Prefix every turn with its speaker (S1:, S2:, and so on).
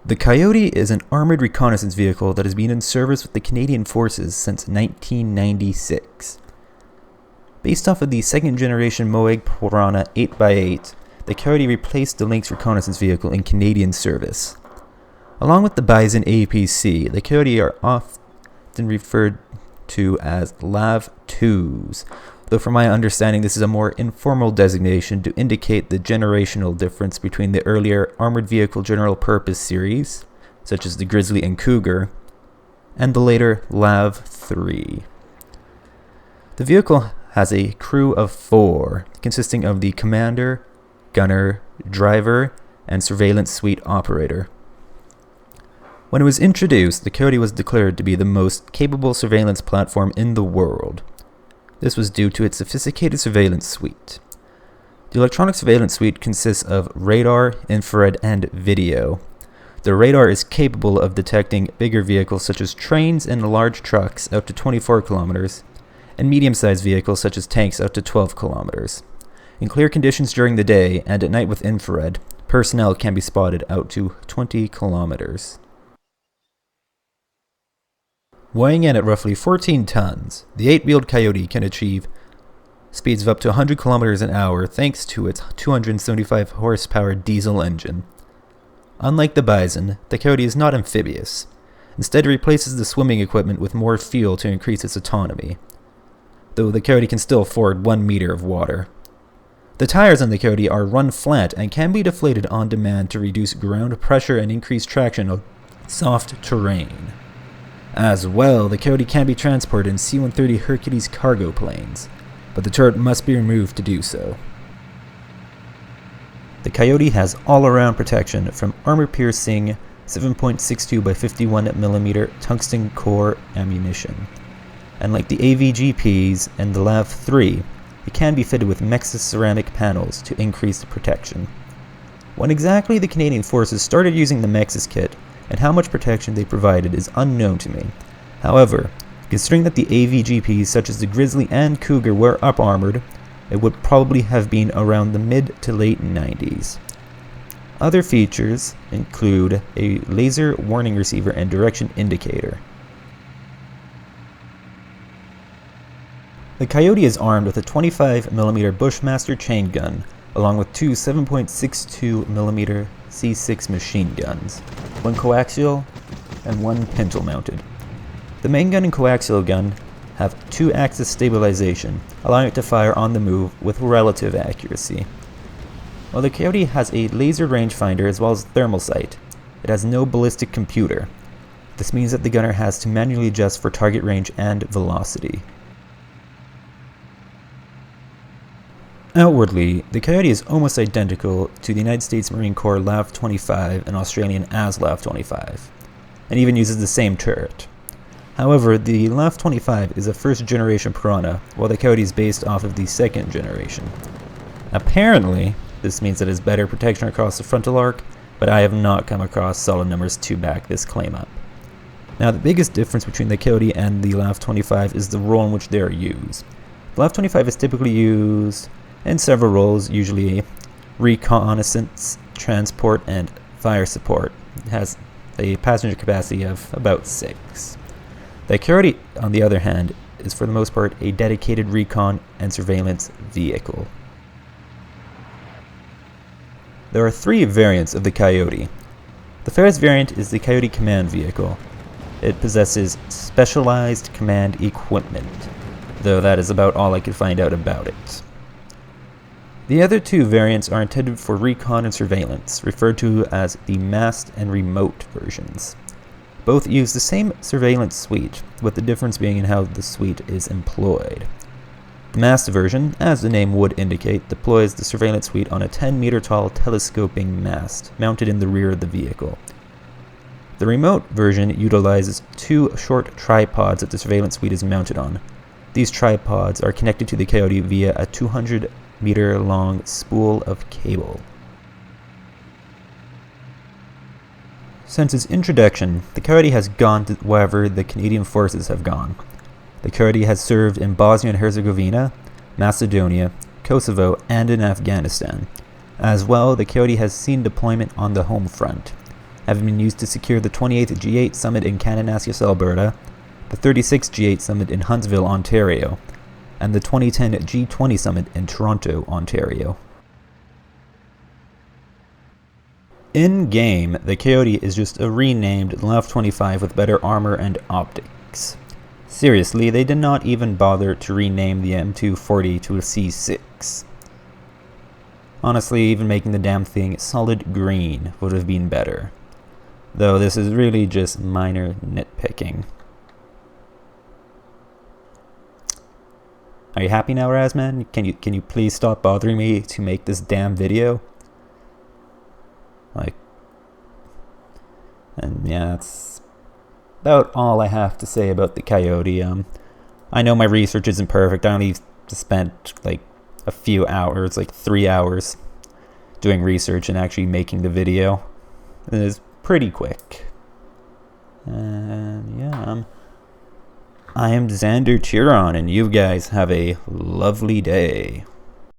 S1: The Coyote is an armored reconnaissance vehicle that has been in service with the Canadian Forces since 1996. Based off of the second generation Moog Piranha 8x8, the Coyote replaced the Lynx reconnaissance vehicle in Canadian service. Along with the Bison APC, the Coyote are often referred to as LAV-2s, though from my understanding this is a more informal designation to indicate the generational difference between the earlier Armored Vehicle General Purpose series, such as the Grizzly and Cougar, and the later LAV-3. The vehicle has a crew of 4, consisting of the commander, gunner, driver, and surveillance suite operator. When it was introduced, the Coyote was declared to be the most capable surveillance platform in the world. This was due to its sophisticated surveillance suite. The electronic surveillance suite consists of radar, infrared, and video. The radar is capable of detecting bigger vehicles such as trains and large trucks out to 24 kilometers, and medium-sized vehicles such as tanks out to 12 kilometers. In clear conditions during the day and at night with infrared, personnel can be spotted out to 20 kilometers. Weighing in at roughly 14 tons, the 8-wheeled Coyote can achieve speeds of up to 100 kilometers an hour thanks to its 275 horsepower diesel engine. Unlike the Bison, the Coyote is not amphibious. Instead, it replaces the swimming equipment with more fuel to increase its autonomy, though the Coyote can still ford 1 meter of water. The tires on the Coyote are run flat and can be deflated on demand to reduce ground pressure and increase traction on soft terrain. As well, the Coyote can be transported in C-130 Hercules cargo planes, but the turret must be removed to do so. The Coyote has all-around protection from armor-piercing 7.62 by 51mm tungsten core ammunition, and like the AVGPs and the LAV-3, it can be fitted with Mexus ceramic panels to increase the protection. When exactly the Canadian Forces started using the Mexus kit and how much protection they provided is unknown to me. However, considering that the AVGPs such as the Grizzly and Cougar were up-armored, it would probably have been around the mid to late 90s. Other features include a laser warning receiver and direction indicator. The Coyote is armed with a 25mm Bushmaster chain gun, along with two 7.62mm C6 machine guns, one coaxial and one pintle mounted. The main gun and coaxial gun have 2-axis stabilization, allowing it to fire on the move with relative accuracy. While the Coyote has a laser rangefinder as well as thermal sight, it has no ballistic computer. This means that the gunner has to manually adjust for target range and velocity. Outwardly, the Coyote is almost identical to the United States Marine Corps LAV-25 and Australian ASLAV-25, and even uses the same turret. However, the LAV-25 is a first-generation Piranha, while the Coyote is based off of the second generation. Apparently, this means that it has better protection across the frontal arc, but I have not come across solid numbers to back this claim up. Now, the biggest difference between the Coyote and the LAV-25 is the role in which they are used. The LAV-25 is typically used in several roles, usually reconnaissance, transport, and fire support. It has a passenger capacity of about 6. The Coyote, on the other hand, is for the most part a dedicated recon and surveillance vehicle. There are 3 variants of the Coyote. The first variant is the Coyote Command Vehicle. It possesses specialized command equipment, though that is about all I could find out about it. The other 2 variants are intended for recon and surveillance, referred to as the masked and remote versions. Both use the same surveillance suite, with the difference being in how the suite is employed. The masked version, as the name would indicate, deploys the surveillance suite on a 10-meter tall telescoping mast mounted in the rear of the vehicle. The remote version utilizes 2 short tripods that the surveillance suite is mounted on. These tripods are connected to the Coyote via a 200-meter-long spool of cable. Since its introduction, the Coyote has gone to wherever the Canadian Forces have gone. The Coyote has served in Bosnia and Herzegovina, Macedonia, Kosovo, and in Afghanistan. As well, the Coyote has seen deployment on the home front. having been used to secure the 28th G8 Summit in Kananaskis, Alberta, the 36th G8 Summit in Huntsville, Ontario, and the 2010 G20 Summit in Toronto, Ontario. In-game, the Coyote is just a renamed LAV 25 with better armor and optics. Seriously, they did not even bother to rename the M240 to a C6. Honestly, even making the damn thing solid green would have been better. Though this is really just minor nitpicking. Are you happy now, Razzmann? Can you please stop bothering me to make this damn video? And yeah, that's about all I have to say about the Coyote. I know my research isn't perfect. I only spent like a few hours, like 3 hours, doing research and actually making the video. It is pretty quick. And yeah, I am Xander Chiron, and you guys have a lovely day.